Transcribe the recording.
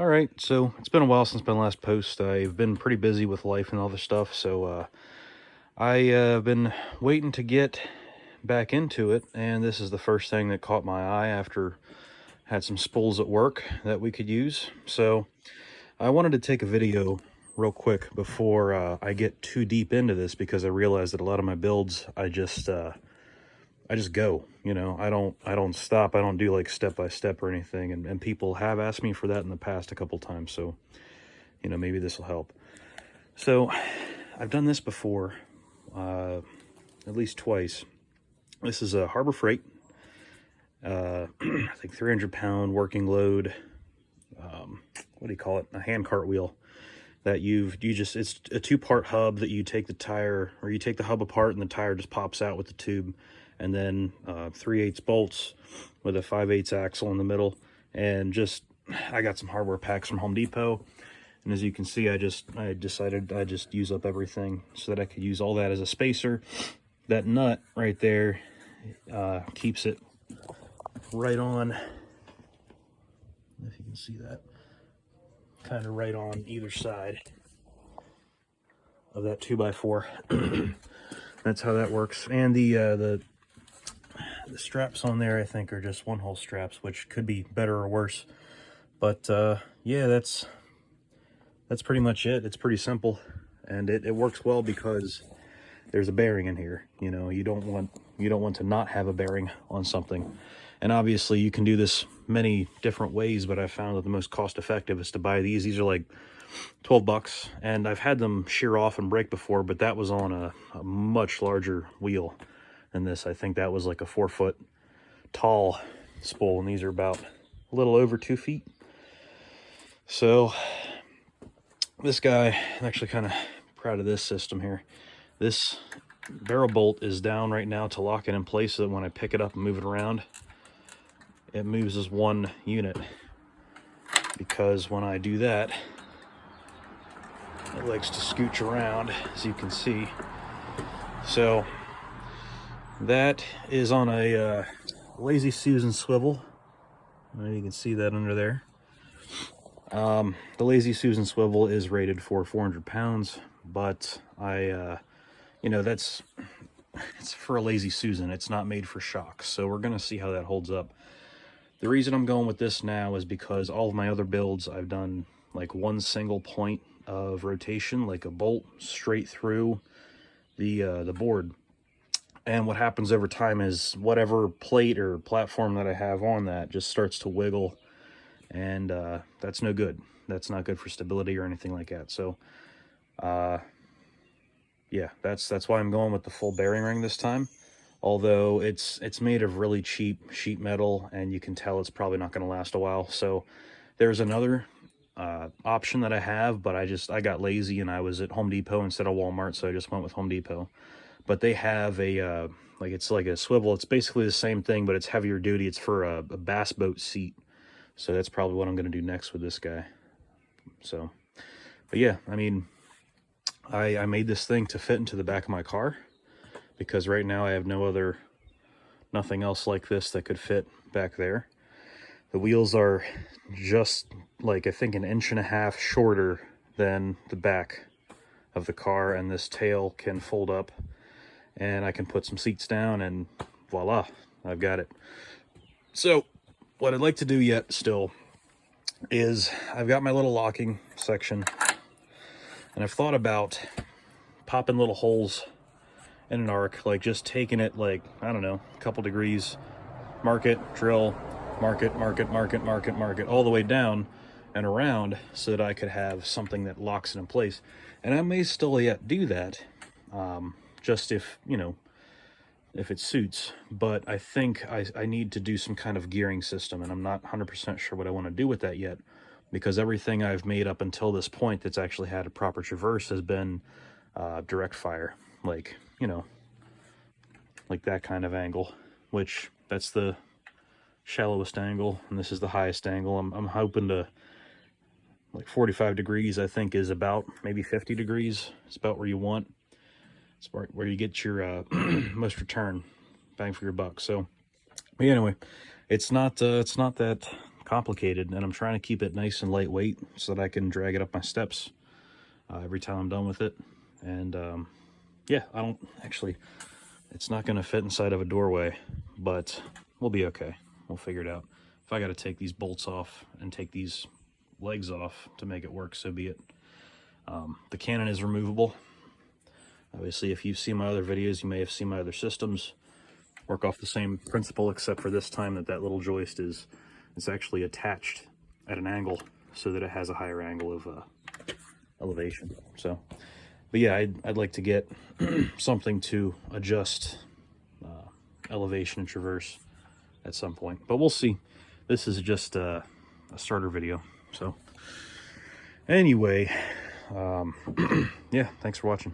All right, so it's been a while since my last post. I've been pretty busy with life and other stuff, so I've been waiting to get back into it, and this is the first thing that caught my eye after had some spools at work that we could use. So I wanted to take a video real quick before I get too deep into this, because I realized that a lot of my builds I just go, you know. I don't stop. I don't do like step by step or anything, and people have asked me for that in the past a couple times, so you know, maybe this will help. So I've done this before, at least twice. This is a Harbor Freight, I think 300-pound working load, what do you call it, a hand cart wheel that it's a two-part hub that you take the tire, or you take the hub apart and the tire just pops out with the tube, and then 3/8 bolts with a 5/8 axle in the middle. And I got some hardware packs from Home Depot, and as you can see, I decided I just use up everything so that I could use all that as a spacer. That nut right there keeps it right on, if you can see that, kind of right on either side of that 2x4. That's how that works. And the straps on there, I think, are just one-hole straps, which could be better or worse. But yeah, that's pretty much it. It's pretty simple, and it works well because there's a bearing in here. You know, you don't want to not have a bearing on something. And obviously you can do this many different ways, but I found that the most cost-effective is to buy these. These are like 12 bucks, and I've had them shear off and break before, but that was on a much larger wheel than this. I think that was like a 4-foot tall spool, and these are about a little over 2 feet. So this guy, I'm actually kind of proud of this system here. This barrel bolt is down right now to lock it in place, so that when I pick it up and move it around, it moves as one unit. Because when I do that, it likes to scooch around, as you can see. So that is on a Lazy Susan swivel. You can see that under there. The Lazy Susan swivel is rated for 400 pounds, but you know, it's for a Lazy Susan. It's not made for shocks, so we're gonna see how that holds up. The reason I'm going with this now is because all of my other builds, I've done like one single point of rotation, like a bolt straight through the board. And what happens over time is whatever plate or platform that I have on that just starts to wiggle, and that's no good. That's not good for stability or anything like that. So yeah, that's why I'm going with the full bearing ring this time. Although it's made of really cheap sheet metal, and you can tell it's probably not going to last a while. So there's another option that I have, but I got lazy and I was at Home Depot instead of Walmart, so I just went with Home Depot. But they have a it's like a swivel. It's basically the same thing, but it's heavier duty. It's for a bass boat seat. So that's probably what I'm going to do next with this guy. So, but yeah, I mean, I made this thing to fit into the back of my car, because right now I have nothing else like this that could fit back there. The wheels are just like, I think, 1.5 inches shorter than the back of the car, and this tail can fold up, and I can put some seats down, and voila, I've got it. So what I'd like to do yet still is I've got my little locking section, and I've thought about popping little holes in an arc, like just taking it, like, I don't know, a couple degrees, mark it, drill, mark it, all the way down and around, so that I could have something that locks it in place. And I may still yet do that, just if, you know, if it suits. But I think I need to do some kind of gearing system, and I'm not 100% sure what I want to do with that yet, because everything I've made up until this point that's actually had a proper traverse has been direct fire, like, you know, like that kind of angle, which that's the shallowest angle, and this is the highest angle. I'm hoping to, like, 45 degrees, I think, is about, maybe 50 degrees. It's about where you want. It's where you get your most return, bang for your buck. So, but anyway, it's not that complicated, and I'm trying to keep it nice and lightweight so that I can drag it up my steps every time I'm done with it. And yeah, I don't actually, it's not going to fit inside of a doorway, but we'll be okay. We'll figure it out. If I got to take these bolts off and take these legs off to make it work, so be it. The cannon is removable. Obviously, if you've seen my other videos, you may have seen my other systems work off the same principle, except for this time that little joist is, it's actually attached at an angle so that it has a higher angle of elevation. So, but yeah, I'd like to get something to adjust elevation and traverse at some point, but we'll see. This is just a starter video. So anyway, yeah, thanks for watching.